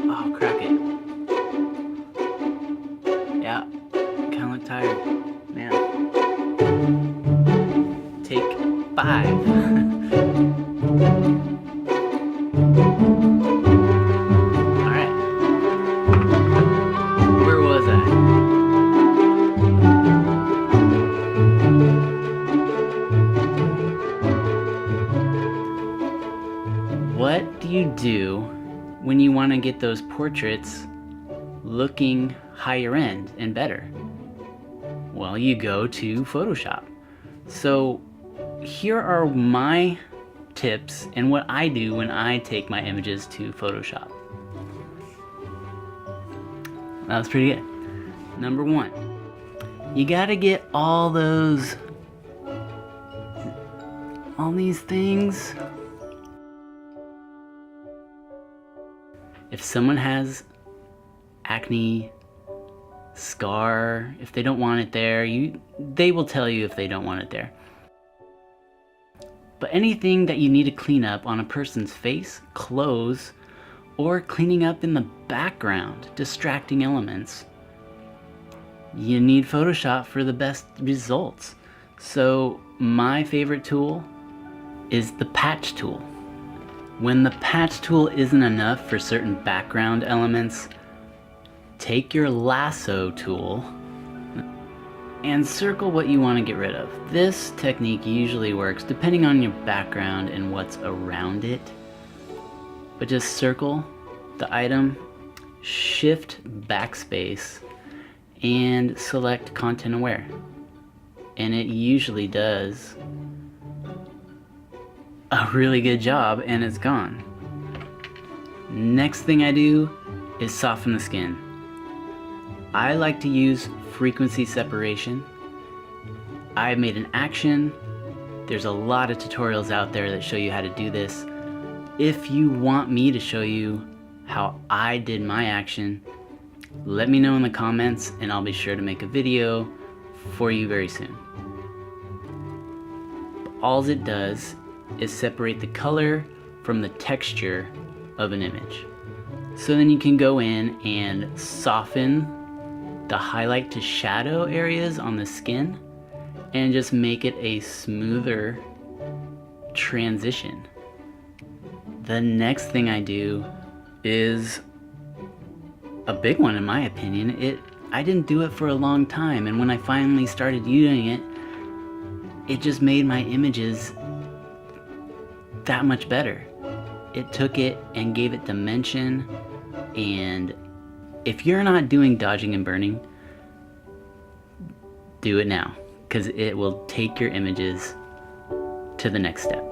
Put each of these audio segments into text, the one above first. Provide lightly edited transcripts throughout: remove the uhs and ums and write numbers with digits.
Oh, crack it. Yeah, kinda look tired. Man. Take 5. Alright. Where was I? What do you do when you want to get those portraits looking higher end and better? Well, you go to Photoshop. So here are my tips and what I do when I take my images to Photoshop. That was pretty good. Number 1, you gotta get all these things. If someone has acne, scar, if they don't want it there, they will tell you if they don't want it there. But anything that you need to clean up on a person's face, clothes, or cleaning up in the background, distracting elements, you need Photoshop for the best results. So my favorite tool is the patch tool. When the patch tool isn't enough for certain background elements, take your lasso tool and circle what you want to get rid of. This technique usually works depending on your background and what's around it. But just circle the item, shift backspace, and select content aware. And it usually does a really good job and it's gone. Next thing I do is soften the skin. I like to use frequency separation. I've made an action. There's a lot of tutorials out there that show you how to do this. If you want me to show you how I did my action, let me know in the comments and I'll be sure to make a video for you very soon. All it does is separate the color from the texture of an image. So then you can go in and soften the highlight to shadow areas on the skin and just make it a smoother transition. The next thing I do is a big one in my opinion. I didn't do it for a long time, and when I finally started doing it, it just made my images that much better. It took it and gave it dimension, and if you're not doing dodging and burning, do it now, because it will take your images to the next step.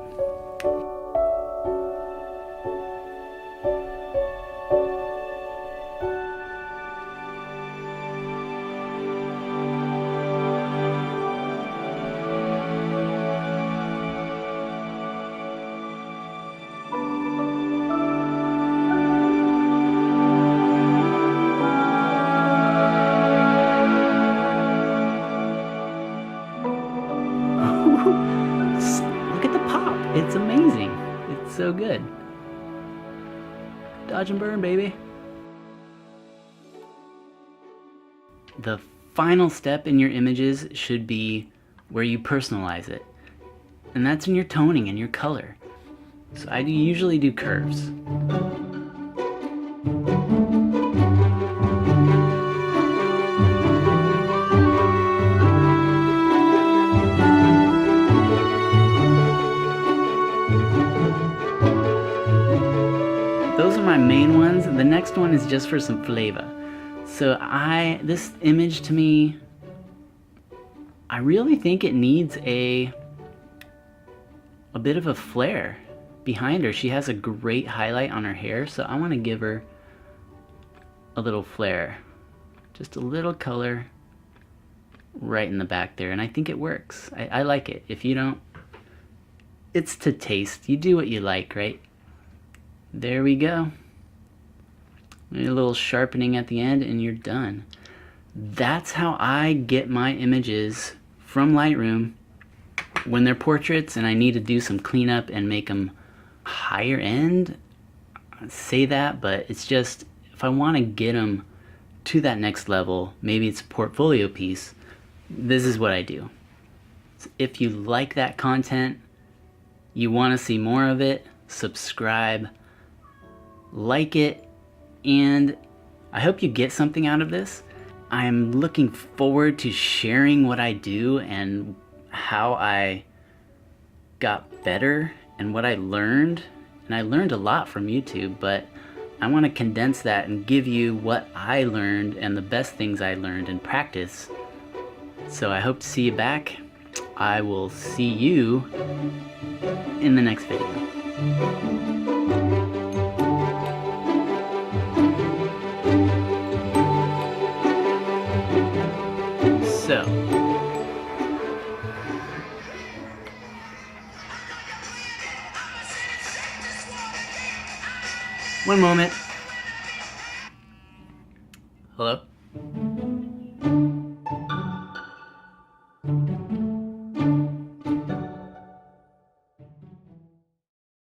Look at the pop. It's amazing. It's so good. Dodge and burn, baby. The final step in your images should be where you personalize it. And that's in your toning and your color. So I usually do curves. Those are my main ones. The next one is just for some flavor. So this image to me, I really think it needs a bit of a flare behind her. She has a great highlight on her hair, so I want to give her a little flare. Just a little color right in the back there, and I think it works. I like it. If you don't, it's to taste. You do what you like, right? There we go. A little sharpening at the end and you're done. That's how I get my images from Lightroom when they're portraits and I need to do some cleanup and make them higher end. I say that, but it's just if I want to get them to that next level, maybe it's a portfolio piece, this is what I do. So if you like that content, you want to see more of it, subscribe, like it, and I hope you get something out of this. I'm looking forward to sharing what I do and how I got better and what I learned. And I learned a lot from YouTube, but I want to condense that and give you what I learned and the best things I learned in practice. So I hope to see you back. I will see you in the next video. So, one moment. Hello?